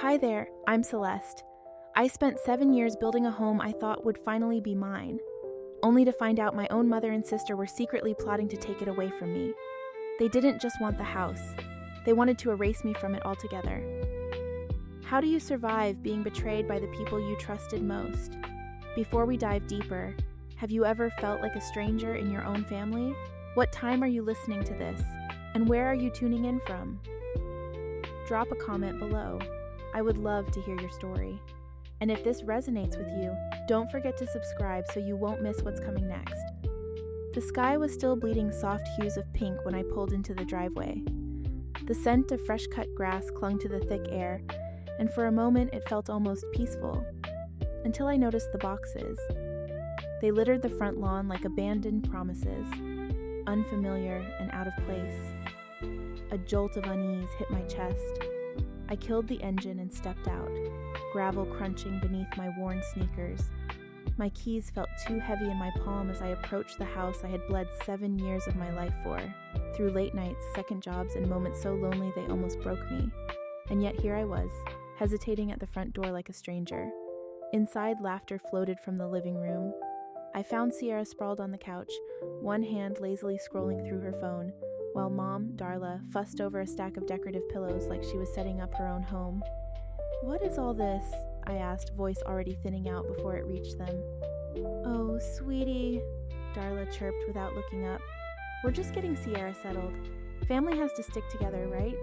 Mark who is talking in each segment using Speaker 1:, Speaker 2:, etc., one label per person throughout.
Speaker 1: Hi there, I'm Celeste. I spent 7 years building a home I thought would finally be mine, only to find out my own mother and sister were secretly plotting to take it away from me. They didn't just want the house, they wanted to erase me from it altogether. How do you survive being betrayed by the people you trusted most? Before we dive deeper, have you ever felt like a stranger in your own family? What time are you listening to this? And where are you tuning in from? Drop a comment below. I would love to hear your story. And if this resonates with you, don't forget to subscribe so you won't miss what's coming next. The sky was still bleeding soft hues of pink when I pulled into the driveway. The scent of fresh-cut grass clung to the thick air, and for a moment it felt almost peaceful, until I noticed the boxes. They littered the front lawn like abandoned promises, unfamiliar and out of place. A jolt of unease hit my chest. I killed the engine and stepped out, gravel crunching beneath my worn sneakers. My keys felt too heavy in my palm as I approached the house I had bled 7 years of my life for, through late nights, second jobs, and moments so lonely they almost broke me. And yet here I was, hesitating at the front door like a stranger. Inside, laughter floated from the living room. I found Sierra sprawled on the couch, one hand lazily scrolling through her phone, while Mom, Darla, fussed over a stack of decorative pillows like she was setting up her own home. "What is all this?" I asked, voice already thinning out before it reached them. "Oh, sweetie," Darla chirped without looking up. "We're just getting Sierra settled. Family has to stick together, right?"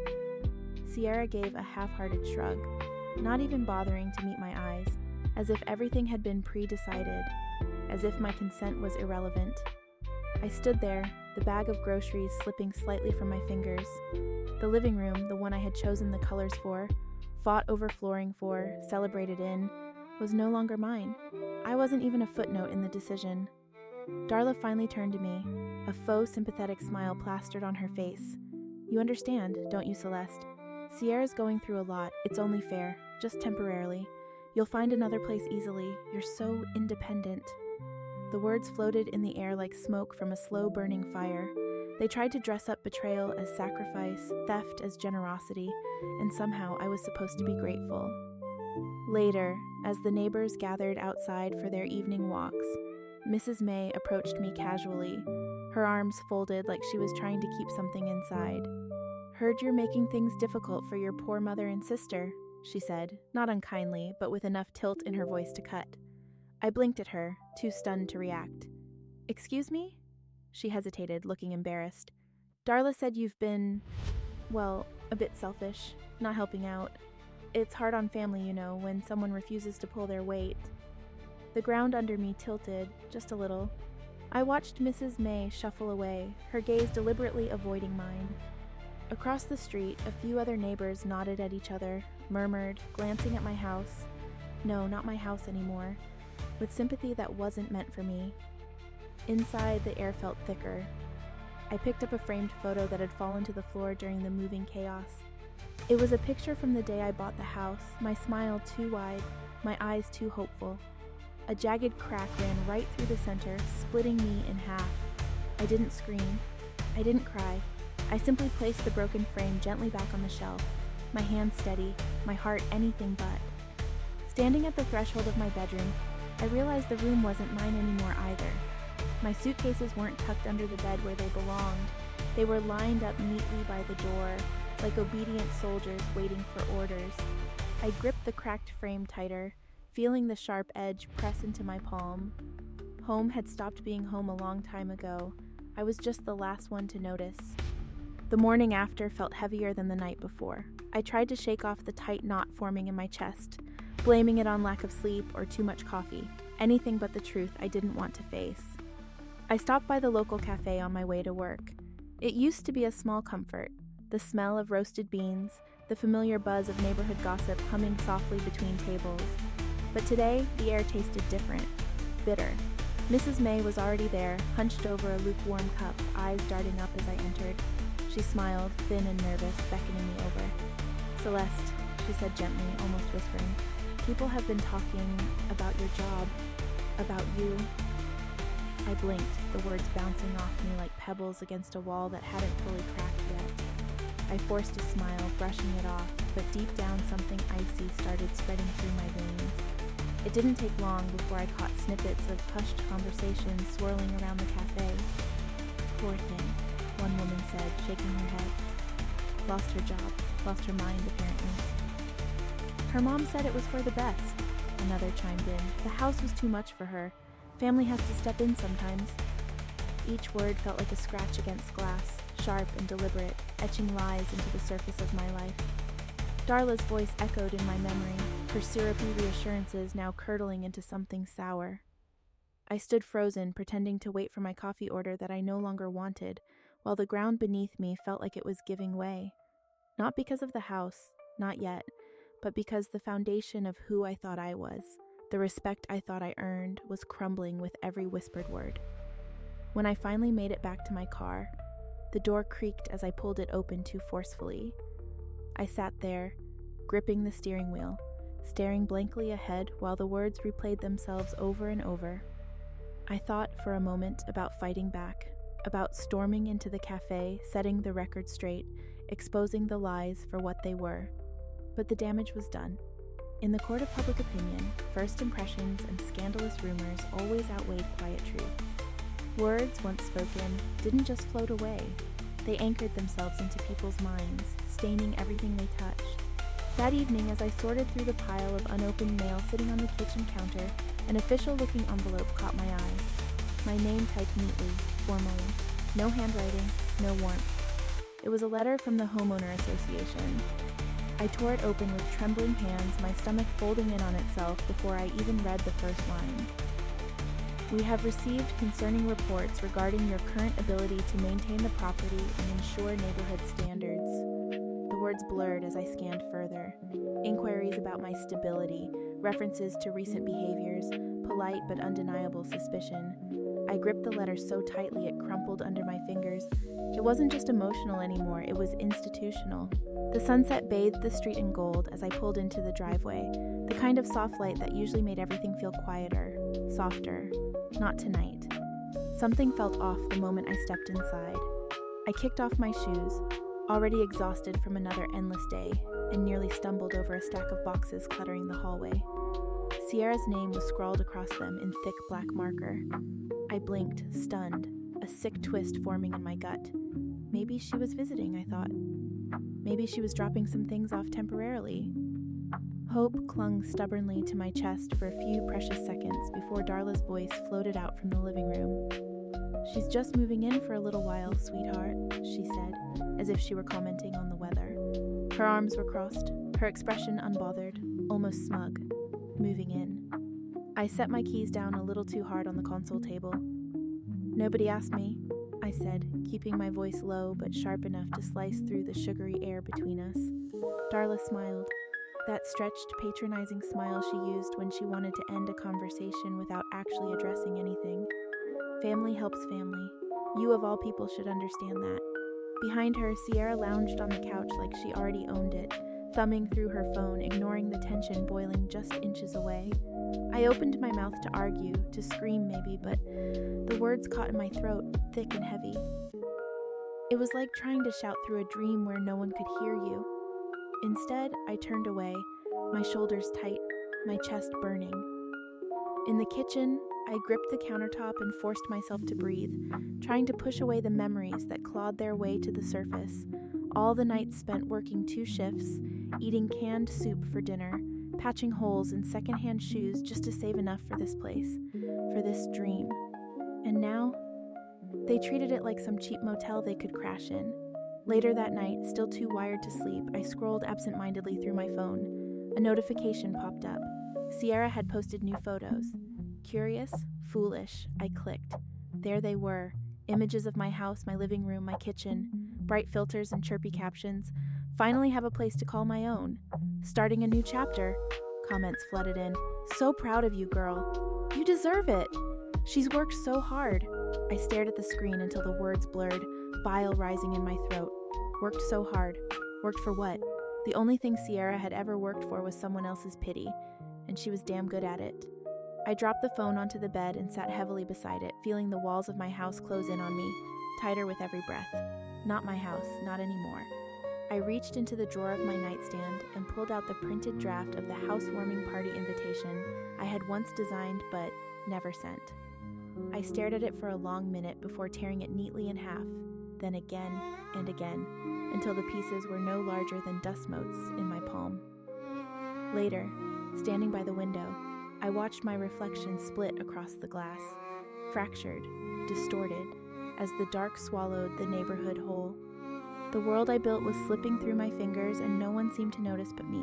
Speaker 1: Sierra gave a half-hearted shrug, not even bothering to meet my eyes, as if everything had been pre-decided, as if my consent was irrelevant. I stood there, the bag of groceries slipping slightly from my fingers. The living room, the one I had chosen the colors for, fought over flooring for, celebrated in, was no longer mine. I wasn't even a footnote in the decision. Darla finally turned to me, a faux sympathetic smile plastered on her face. "You understand, don't you, Celeste? Sierra's going through a lot, it's only fair, just temporarily. You'll find another place easily, you're so independent." The words floated in the air like smoke from a slow-burning fire. They tried to dress up betrayal as sacrifice, theft as generosity, and somehow I was supposed to be grateful. Later, as the neighbors gathered outside for their evening walks, Mrs. May approached me casually, her arms folded like she was trying to keep something inside. "Heard you're making things difficult for your poor mother and sister," she said, not unkindly, but with enough tilt in her voice to cut. I blinked at her, too stunned to react. "Excuse me?" She hesitated, looking embarrassed. "Darla said you've been, well, a bit selfish, not helping out. It's hard on family, you know, when someone refuses to pull their weight." The ground under me tilted, just a little. I watched Mrs. May shuffle away, her gaze deliberately avoiding mine. Across the street, a few other neighbors nodded at each other, murmured, glancing at my house. No, not my house anymore. With sympathy that wasn't meant for me. Inside, the air felt thicker. I picked up a framed photo that had fallen to the floor during the moving chaos. It was a picture from the day I bought the house, my smile too wide, my eyes too hopeful. A jagged crack ran right through the center, splitting me in half. I didn't scream. I didn't cry. I simply placed the broken frame gently back on the shelf, my hands steady, my heart anything but. Standing at the threshold of my bedroom, I realized the room wasn't mine anymore either. My suitcases weren't tucked under the bed where they belonged. They were lined up neatly by the door, like obedient soldiers waiting for orders. I gripped the cracked frame tighter, feeling the sharp edge press into my palm. Home had stopped being home a long time ago. I was just the last one to notice. The morning after felt heavier than the night before. I tried to shake off the tight knot forming in my chest, blaming it on lack of sleep or too much coffee, anything but the truth I didn't want to face. I stopped by the local cafe on my way to work. It used to be a small comfort, the smell of roasted beans, the familiar buzz of neighborhood gossip humming softly between tables. But today, the air tasted different, bitter. Mrs. May was already there, hunched over a lukewarm cup, eyes darting up as I entered. She smiled, thin and nervous, beckoning me over. "Celeste," she said gently, almost whispering. "People have been talking about your job, about you." I blinked, the words bouncing off me like pebbles against a wall that hadn't fully cracked yet. I forced a smile, brushing it off, but deep down something icy started spreading through my veins. It didn't take long before I caught snippets of hushed conversations swirling around the cafe. Poor thing, one woman said, shaking her head. Lost her job, lost her mind apparently. Her mom said it was for the best, another chimed in. The house was too much for her. Family has to step in sometimes. Each word felt like a scratch against glass, sharp and deliberate, etching lies into the surface of my life. Darla's voice echoed in my memory, her syrupy reassurances now curdling into something sour. I stood frozen, pretending to wait for my coffee order that I no longer wanted, while the ground beneath me felt like it was giving way. Not because of the house, not yet, but because the foundation of who I thought I was, the respect I thought I earned, was crumbling with every whispered word. When I finally made it back to my car, the door creaked as I pulled it open too forcefully. I sat there, gripping the steering wheel, staring blankly ahead while the words replayed themselves over and over. I thought for a moment about fighting back, about storming into the cafe, setting the record straight, exposing the lies for what they were. But the damage was done. In the court of public opinion, first impressions and scandalous rumors always outweighed quiet truth. Words, once spoken, didn't just float away. They anchored themselves into people's minds, staining everything they touched. That evening, as I sorted through the pile of unopened mail sitting on the kitchen counter, an official-looking envelope caught my eye. My name typed neatly, formally. No handwriting, no warmth. It was a letter from the Homeowner Association. I tore it open with trembling hands, my stomach folding in on itself before I even read the first line. We have received concerning reports regarding your current ability to maintain the property and ensure neighborhood standards. The words blurred as I scanned further. Inquiries about my stability, references to recent behaviors, polite but undeniable suspicion. I gripped the letter so tightly it crumpled under my fingers. It wasn't just emotional anymore, it was institutional. The sunset bathed the street in gold as I pulled into the driveway, the kind of soft light that usually made everything feel quieter, softer. Not tonight. Something felt off the moment I stepped inside. I kicked off my shoes, already exhausted from another endless day, and nearly stumbled over a stack of boxes cluttering the hallway. Sierra's name was scrawled across them in thick black marker. I blinked, stunned, a sick twist forming in my gut. Maybe she was visiting, I thought. Maybe she was dropping some things off temporarily. Hope clung stubbornly to my chest for a few precious seconds before Darla's voice floated out from the living room. She's just moving in for a little while, sweetheart, she said, as if she were commenting on the weather. Her arms were crossed, her expression unbothered, almost smug. Moving in. I set my keys down a little too hard on the console table. Nobody asked me, I said, keeping my voice low but sharp enough to slice through the sugary air between us. Darla smiled. That stretched, patronizing smile she used when she wanted to end a conversation without actually addressing anything. Family helps family. You of all people should understand that. Behind her, Sierra lounged on the couch like she already owned it, thumbing through her phone, ignoring the tension boiling just inches away. I opened my mouth to argue, to scream maybe, but the words caught in my throat, thick and heavy. It was like trying to shout through a dream where no one could hear you. Instead, I turned away, my shoulders tight, my chest burning. In the kitchen, I gripped the countertop and forced myself to breathe, trying to push away the memories that clawed their way to the surface. All the nights spent working 2 shifts, eating canned soup for dinner, patching holes in secondhand shoes just to save enough for this place, for this dream. And now, they treated it like some cheap motel they could crash in. Later that night, still too wired to sleep, I scrolled absent-mindedly through my phone. A notification popped up. Sierra had posted new photos. Curious, foolish, I clicked. There they were, images of my house, my living room, my kitchen, bright filters and chirpy captions. Finally have a place to call my own. Starting a new chapter. Comments flooded in. So proud of you, girl. You deserve it. She's worked so hard. I stared at the screen until the words blurred, bile rising in my throat. Worked so hard. Worked for what? The only thing Sierra had ever worked for was someone else's pity, and she was damn good at it. I dropped the phone onto the bed and sat heavily beside it, feeling the walls of my house close in on me, tighter with every breath. Not my house, not anymore. I reached into the drawer of my nightstand and pulled out the printed draft of the housewarming party invitation I had once designed but never sent. I stared at it for a long minute before tearing it neatly in half, then again and again, until the pieces were no larger than dust motes in my palm. Later, standing by the window, I watched my reflection split across the glass, fractured, distorted, as the dark swallowed the neighborhood whole. The world I built was slipping through my fingers and no one seemed to notice but me.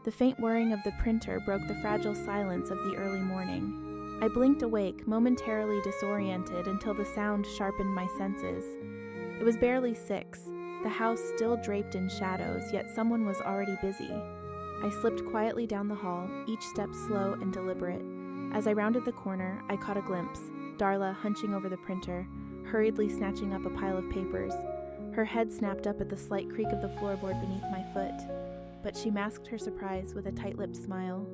Speaker 1: The faint whirring of the printer broke the fragile silence of the early morning. I blinked awake, momentarily disoriented until the sound sharpened my senses. It was barely 6, the house still draped in shadows, yet someone was already busy. I slipped quietly down the hall, each step slow and deliberate. As I rounded the corner, I caught a glimpse, Darla hunching over the printer, hurriedly snatching up a pile of papers. Her head snapped up at the slight creak of the floorboard beneath my foot, but she masked her surprise with a tight-lipped smile.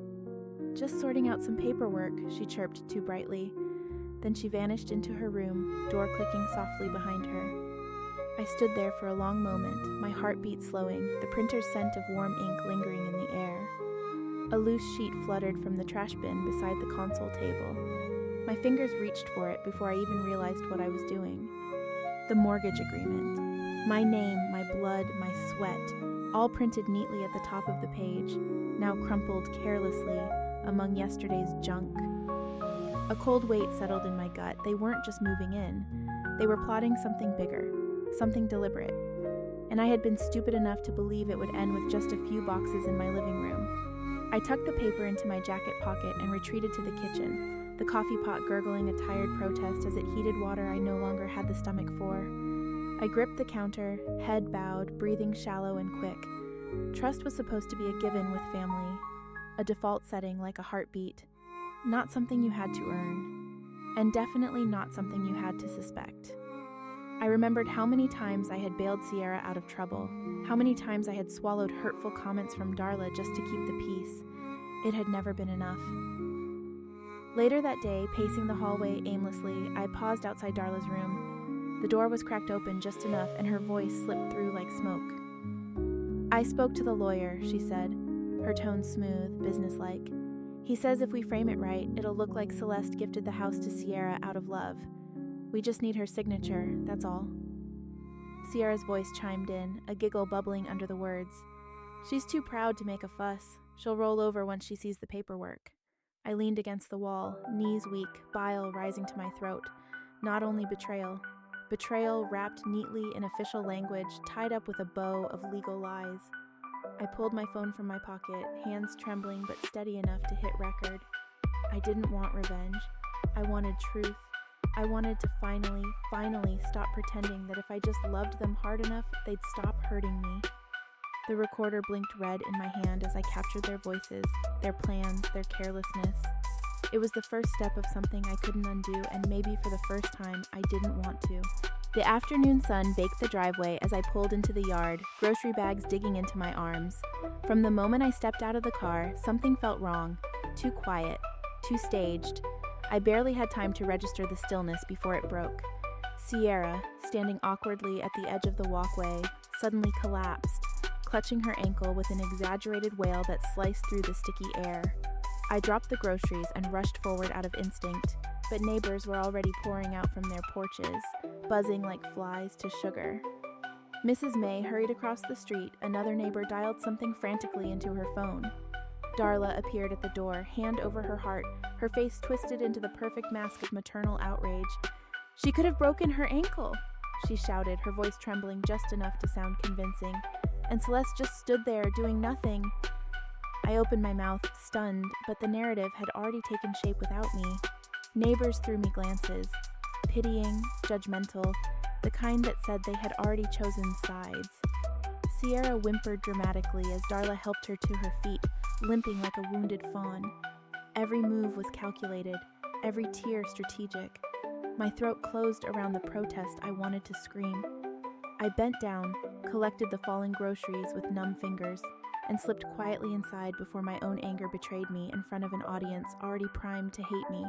Speaker 1: "Just sorting out some paperwork," she chirped too brightly. Then she vanished into her room, door clicking softly behind her. I stood there for a long moment, my heartbeat slowing, the printer's scent of warm ink lingering in the air. A loose sheet fluttered from the trash bin beside the console table. My fingers reached for it before I even realized what I was doing. The mortgage agreement. My name, my blood, my sweat, all printed neatly at the top of the page, now crumpled carelessly among yesterday's junk. A cold weight settled in my gut. They weren't just moving in. They were plotting something bigger, something deliberate. And I had been stupid enough to believe it would end with just a few boxes in my living room. I tucked the paper into my jacket pocket and retreated to the kitchen, the coffee pot gurgling a tired protest as it heated water I no longer had the stomach for. I gripped the counter, head bowed, breathing shallow and quick. Trust was supposed to be a given with family, a default setting like a heartbeat, not something you had to earn, and definitely not something you had to suspect. I remembered how many times I had bailed Sierra out of trouble, how many times I had swallowed hurtful comments from Darla just to keep the peace. It had never been enough. Later that day, pacing the hallway aimlessly, I paused outside Darla's room. The door was cracked open just enough and her voice slipped through like smoke. "I spoke to the lawyer," she said, her tone smooth, businesslike. "He says if we frame it right, it'll look like Celeste gifted the house to Sierra out of love. We just need her signature, that's all." Sierra's voice chimed in, a giggle bubbling under the words. "She's too proud to make a fuss. She'll roll over once she sees the paperwork." I leaned against the wall, knees weak, bile rising to my throat. Not only betrayal. Betrayal wrapped neatly in official language, tied up with a bow of legal lies. I pulled my phone from my pocket, hands trembling but steady enough to hit record. I didn't want revenge. I wanted truth. I wanted to finally stop pretending that if I just loved them hard enough, they'd stop hurting me. The recorder blinked red in my hand as I captured their voices, their plans, their carelessness. It was the first step of something I couldn't undo, and maybe for the first time, I didn't want to. The afternoon sun baked the driveway as I pulled into the yard, grocery bags digging into my arms. From the moment I stepped out of the car, something felt wrong. Too quiet, too staged. I barely had time to register the stillness before it broke. Sierra, standing awkwardly at the edge of the walkway, suddenly collapsed, clutching her ankle with an exaggerated wail that sliced through the sticky air. I dropped the groceries and rushed forward out of instinct, but neighbors were already pouring out from their porches, buzzing like flies to sugar. Mrs. May hurried across the street. Another neighbor dialed something frantically into her phone. Darla appeared at the door, hand over her heart, her face twisted into the perfect mask of maternal outrage. "She could have broken her ankle," she shouted, her voice trembling just enough to sound convincing. And Celeste just stood there, doing nothing. I opened my mouth, stunned, but the narrative had already taken shape without me. Neighbors threw me glances, pitying, judgmental, the kind that said they had already chosen sides. Sierra whimpered dramatically as Darla helped her to her feet, limping like a wounded fawn. Every move was calculated, every tear strategic. My throat closed around the protest I wanted to scream. I bent down, collected the falling groceries with numb fingers, and slipped quietly inside before my own anger betrayed me in front of an audience already primed to hate me.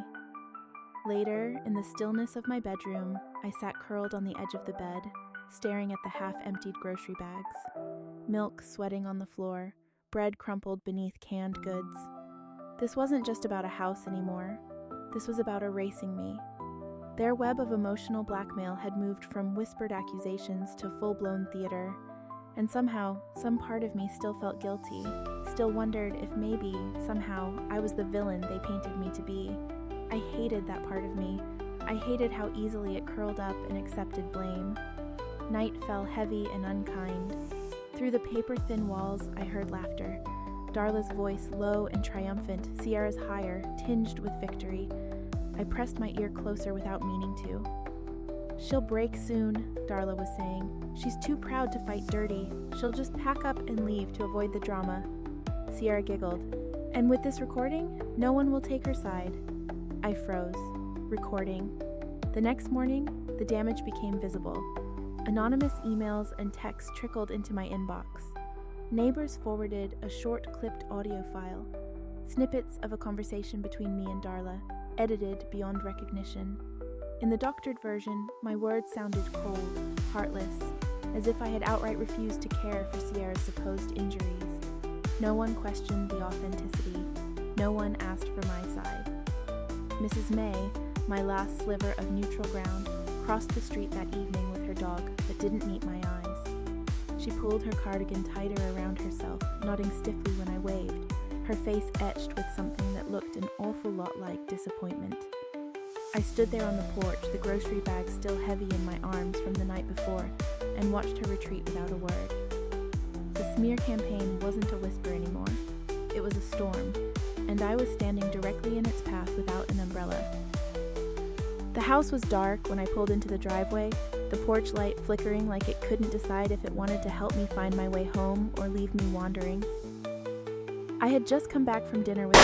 Speaker 1: Later, in the stillness of my bedroom, I sat curled on the edge of the bed, staring at the half-emptied grocery bags. Milk sweating on the floor, bread crumpled beneath canned goods. This wasn't just about a house anymore. This was about erasing me. Their web of emotional blackmail had moved from whispered accusations to full-blown theater, and somehow, some part of me still felt guilty, still wondered if maybe, somehow, I was the villain they painted me to be. I hated that part of me. I hated how easily it curled up and accepted blame. Night fell heavy and unkind. Through the paper-thin walls, I heard laughter. Darla's voice, low and triumphant, Sierra's higher, tinged with victory. I pressed my ear closer without meaning to. "She'll break soon," Darla was saying. "She's too proud to fight dirty. She'll just pack up and leave to avoid the drama." Sierra giggled. "And with this recording, no one will take her side." I froze. Recording. The next morning, the damage became visible. Anonymous emails and texts trickled into my inbox. Neighbors forwarded a short clipped audio file, snippets of a conversation between me and Darla, edited beyond recognition. In the doctored version, my words sounded cold, heartless, as if I had outright refused to care for Sierra's supposed injuries. No one questioned the authenticity. No one asked for my side. Mrs. May, my last sliver of neutral ground, crossed the street that evening with her dog, but didn't meet my eyes. She pulled her cardigan tighter around herself, nodding stiffly when I waved, her face etched with something that looked an awful lot like disappointment. I stood there on the porch, the grocery bag still heavy in my arms from the night before, and watched her retreat without a word. The smear campaign wasn't a whisper anymore. It was a storm, and I was standing directly in its path without an umbrella. The house was dark when I pulled into the driveway, the porch light flickering like it couldn't decide if it wanted to help me find my way home or leave me wandering. I had just come back from dinner with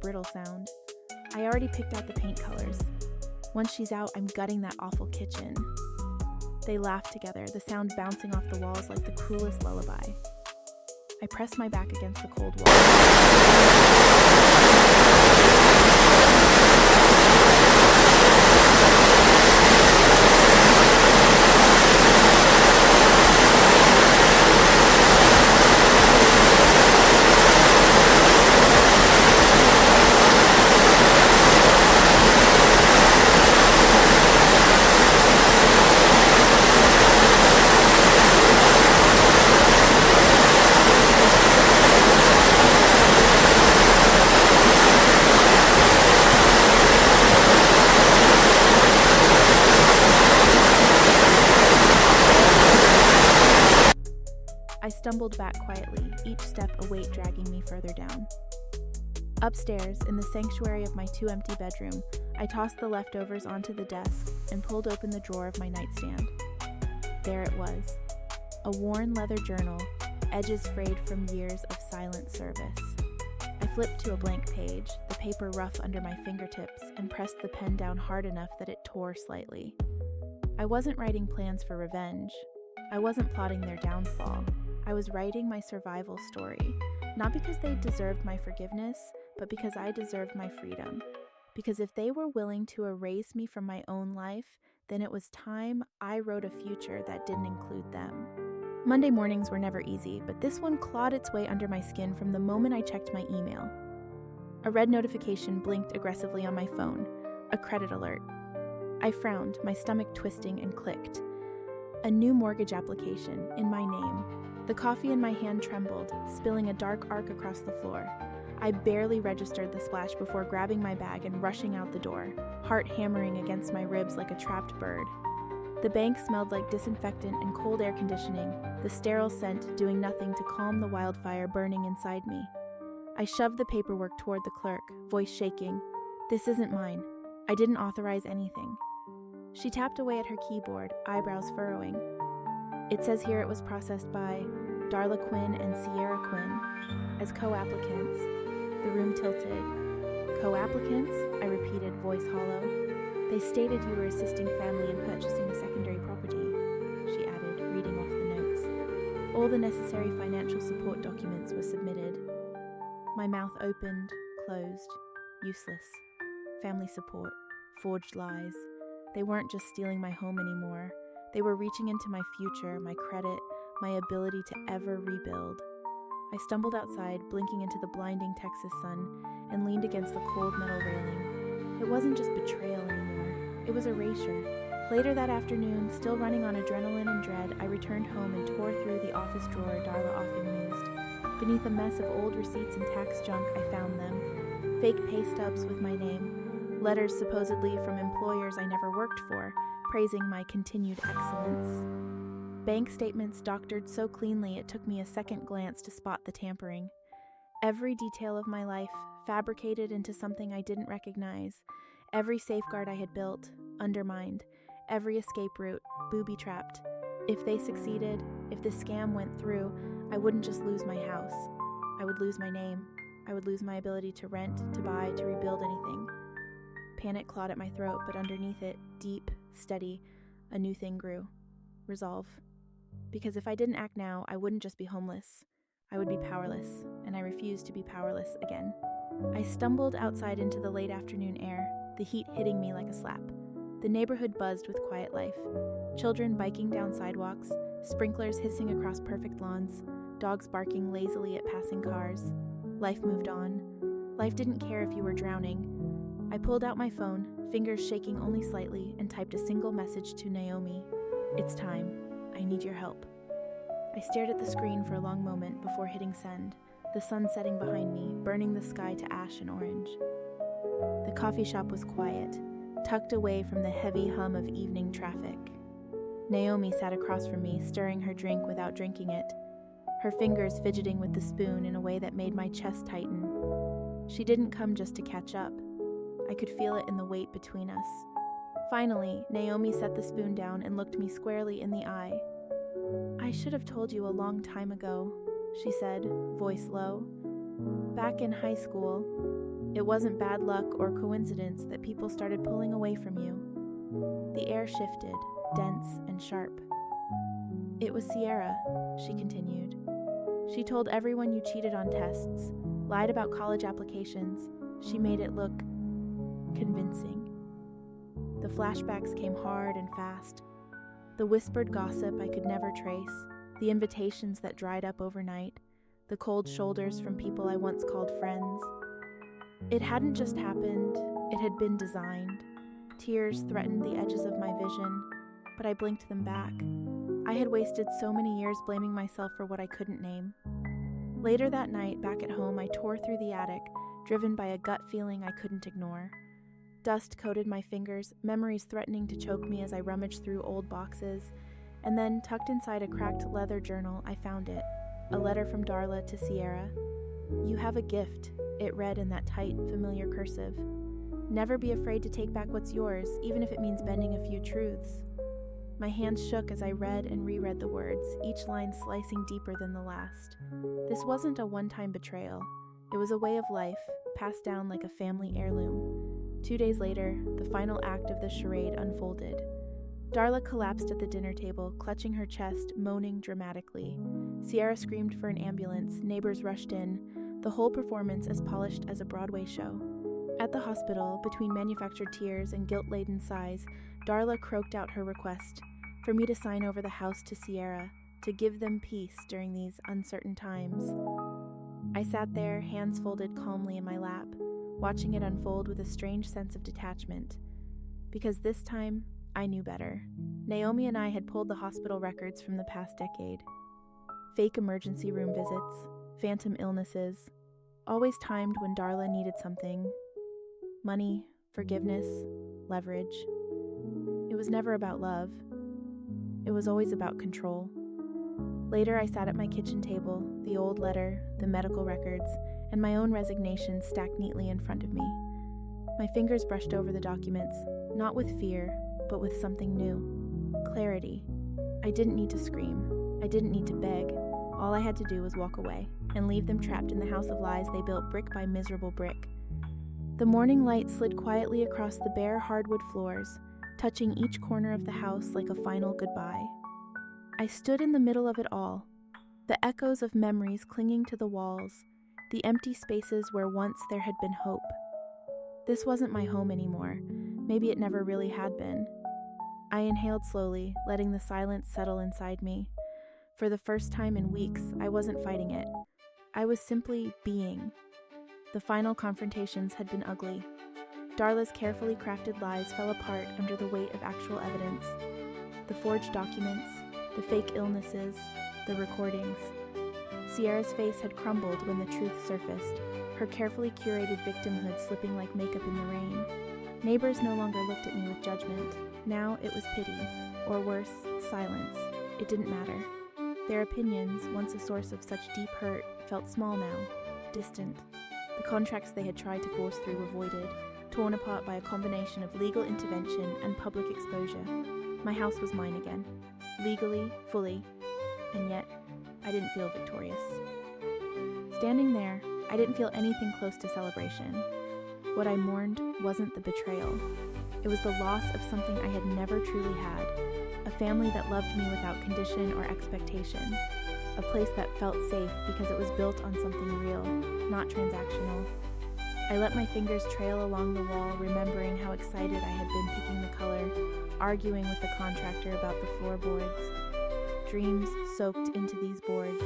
Speaker 1: brittle sound. I already picked out the paint colors. Once she's out, I'm gutting that awful kitchen. They laughed together, the sound bouncing off the walls like the cruelest lullaby. I pressed my back against the cold wall. I stumbled back quietly, each step a weight dragging me further down. Upstairs, in the sanctuary of my too empty bedroom, I tossed the leftovers onto the desk and pulled open the drawer of my nightstand. There it was, a worn leather journal, edges frayed from years of silent service. I flipped to a blank page, the paper rough under my fingertips, and pressed the pen down hard enough that it tore slightly. I wasn't writing plans for revenge. I wasn't plotting their downfall. I was writing my survival story, not because they deserved my forgiveness, but because I deserved my freedom. Because if they were willing to erase me from my own life, then it was time I wrote a future that didn't include them. Monday mornings were never easy, but this one clawed its way under my skin from the moment I checked my email. A red notification blinked aggressively on my phone, a credit alert. I frowned, my stomach twisting, and clicked. A new mortgage application, in my name. The coffee in my hand trembled, spilling a dark arc across the floor. I barely registered the splash before grabbing my bag and rushing out the door, heart hammering against my ribs like a trapped bird. The bank smelled like disinfectant and cold air conditioning, the sterile scent doing nothing to calm the wildfire burning inside me. I shoved the paperwork toward the clerk, voice shaking. "This isn't mine. I didn't authorize anything." She tapped away at her keyboard, eyebrows furrowing. "It says here it was processed by Darla Quinn and Sierra Quinn as co-applicants." The room tilted. "Co-applicants?" I repeated, voice hollow. "They stated you were assisting family in purchasing a secondary property," she added, reading off the notes. "All the necessary financial support documents were submitted." My mouth opened, closed. Useless. Family support. Forged lies. They weren't just stealing my home anymore. They were reaching into my future, my credit, my ability to ever rebuild. I stumbled outside, blinking into the blinding Texas sun, and leaned against the cold metal railing. It wasn't just betrayal anymore. It was erasure. Later that afternoon, still running on adrenaline and dread, I returned home and tore through the office drawer Darla often used. Beneath a mess of old receipts and tax junk, I found them. Fake pay stubs with my name. Letters supposedly from employers I never worked for, praising my continued excellence. Bank statements doctored so cleanly it took me a second glance to spot the tampering. Every detail of my life, fabricated into something I didn't recognize. Every safeguard I had built, undermined. Every escape route, booby-trapped. If they succeeded, if the scam went through, I wouldn't just lose my house. I would lose my name. I would lose my ability to rent, to buy, to rebuild anything. Panic clawed at my throat, but underneath it, deep, steady, a new thing grew. Resolve. Because if I didn't act now, I wouldn't just be homeless. I would be powerless, and I refused to be powerless again. I stumbled outside into the late afternoon air, the heat hitting me like a slap. The neighborhood buzzed with quiet life. Children biking down sidewalks, sprinklers hissing across perfect lawns, dogs barking lazily at passing cars. Life moved on. Life didn't care if you were drowning. I pulled out my phone, fingers shaking only slightly, and typed a single message to Naomi. "It's time. I need your help." I stared at the screen for a long moment before hitting send, the sun setting behind me, burning the sky to ash and orange. The coffee shop was quiet, tucked away from the heavy hum of evening traffic. Naomi sat across from me, stirring her drink without drinking it, her fingers fidgeting with the spoon in a way that made my chest tighten. She didn't come just to catch up. I could feel it in the weight between us. Finally, Naomi set the spoon down and looked me squarely in the eye. "I should have told you a long time ago," she said, voice low. "Back in high school, it wasn't bad luck or coincidence that people started pulling away from you." The air shifted, dense and sharp. "It was Sierra," she continued. "She told everyone you cheated on tests, lied about college applications. She made it look convincing." The flashbacks came hard and fast. The whispered gossip I could never trace, the invitations that dried up overnight, the cold shoulders from people I once called friends. It hadn't just happened, it had been designed. Tears threatened the edges of my vision, but I blinked them back. I had wasted so many years blaming myself for what I couldn't name. Later that night, back at home, I tore through the attic, driven by a gut feeling I couldn't ignore. Dust coated my fingers, memories threatening to choke me as I rummaged through old boxes, and then, tucked inside a cracked leather journal, I found it. A letter from Darla to Sierra. "You have a gift," it read in that tight, familiar cursive. "Never be afraid to take back what's yours, even if it means bending a few truths." My hands shook as I read and reread the words, each line slicing deeper than the last. This wasn't a one-time betrayal. It was a way of life, passed down like a family heirloom. 2 days later, the final act of the charade unfolded. Darla collapsed at the dinner table, clutching her chest, moaning dramatically. Sierra screamed for an ambulance, neighbors rushed in, the whole performance as polished as a Broadway show. At the hospital, between manufactured tears and guilt-laden sighs, Darla croaked out her request, for me to sign over the house to Sierra, to give them peace during these uncertain times. I sat there, hands folded calmly in my lap, watching it unfold with a strange sense of detachment. Because this time, I knew better. Naomi and I had pulled the hospital records from the past decade. Fake emergency room visits, phantom illnesses, always timed when Darla needed something. Money, forgiveness, leverage. It was never about love. It was always about control. Later, I sat at my kitchen table, the old letter, the medical records, and my own resignation stacked neatly in front of me. My fingers brushed over the documents, not with fear, but with something new. Clarity. I didn't need to scream. I didn't need to beg. All I had to do was walk away and leave them trapped in the house of lies they built brick by miserable brick. The morning light slid quietly across the bare hardwood floors, touching each corner of the house like a final goodbye. I stood in the middle of it all, the echoes of memories clinging to the walls, the empty spaces where once there had been hope. This wasn't my home anymore. Maybe it never really had been. I inhaled slowly, letting the silence settle inside me. For the first time in weeks, I wasn't fighting it. I was simply being. The final confrontations had been ugly. Darla's carefully crafted lies fell apart under the weight of actual evidence. The forged documents, the fake illnesses, the recordings. Sierra's face had crumbled when the truth surfaced, her carefully curated victimhood slipping like makeup in the rain. Neighbors no longer looked at me with judgment. Now it was pity, or worse, silence. It didn't matter. Their opinions, once a source of such deep hurt, felt small now, distant. The contracts they had tried to force through were voided, torn apart by a combination of legal intervention and public exposure. My house was mine again, legally, fully, and yet I didn't feel victorious. Standing there, I didn't feel anything close to celebration. What I mourned wasn't the betrayal. It was the loss of something I had never truly had, a family that loved me without condition or expectation, a place that felt safe because it was built on something real, not transactional. I let my fingers trail along the wall, remembering how excited I had been picking the color, arguing with the contractor about the floorboards. Dreams soaked into these boards,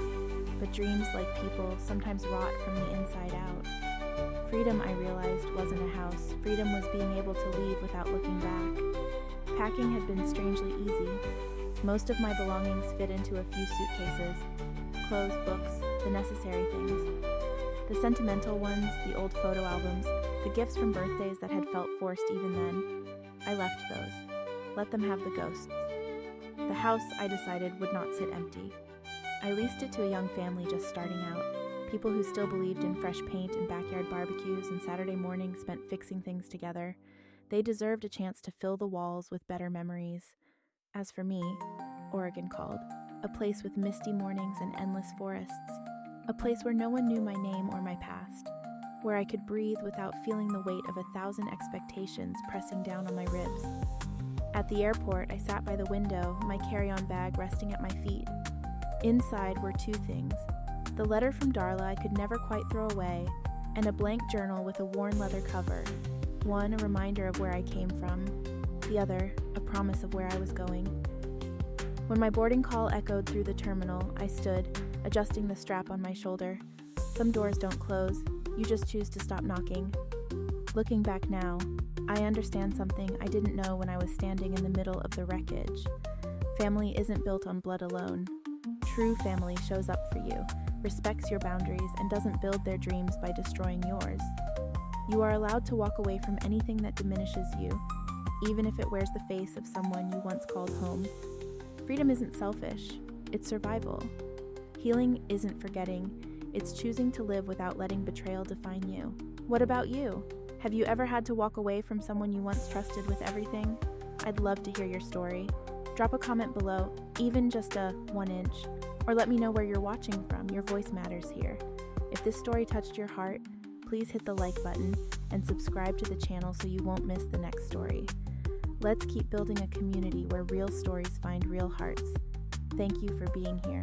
Speaker 1: but dreams, like people, sometimes rot from the inside out. Freedom, I realized, wasn't a house. Freedom was being able to leave without looking back. Packing had been strangely easy. Most of my belongings fit into a few suitcases. Clothes, books, the necessary things. The sentimental ones, the old photo albums, the gifts from birthdays that had felt forced even then. I left those. Let them have the ghosts. The house, I decided, would not sit empty. I leased it to a young family just starting out. People who still believed in fresh paint and backyard barbecues and Saturday mornings spent fixing things together. They deserved a chance to fill the walls with better memories. As for me, Oregon called, a place with misty mornings and endless forests, a place where no one knew my name or my past, where I could breathe without feeling the weight of 1,000 expectations pressing down on my ribs. At the airport, I sat by the window, my carry-on bag resting at my feet. Inside were two things: the letter from Darla I could never quite throw away, and a blank journal with a worn leather cover. One, a reminder of where I came from. The other, a promise of where I was going. When my boarding call echoed through the terminal, I stood, adjusting the strap on my shoulder. Some doors don't close. You just choose to stop knocking. Looking back now, I understand something I didn't know when I was standing in the middle of the wreckage. Family isn't built on blood alone. True family shows up for you, respects your boundaries, and doesn't build their dreams by destroying yours. You are allowed to walk away from anything that diminishes you, even if it wears the face of someone you once called home. Freedom isn't selfish, it's survival. Healing isn't forgetting, it's choosing to live without letting betrayal define you. What about you? Have you ever had to walk away from someone you once trusted with everything? I'd love to hear your story. Drop a comment below, even just a 1 inch, or let me know where you're watching from. Your voice matters here. If this story touched your heart, please hit the like button and subscribe to the channel so you won't miss the next story. Let's keep building a community where real stories find real hearts. Thank you for being here.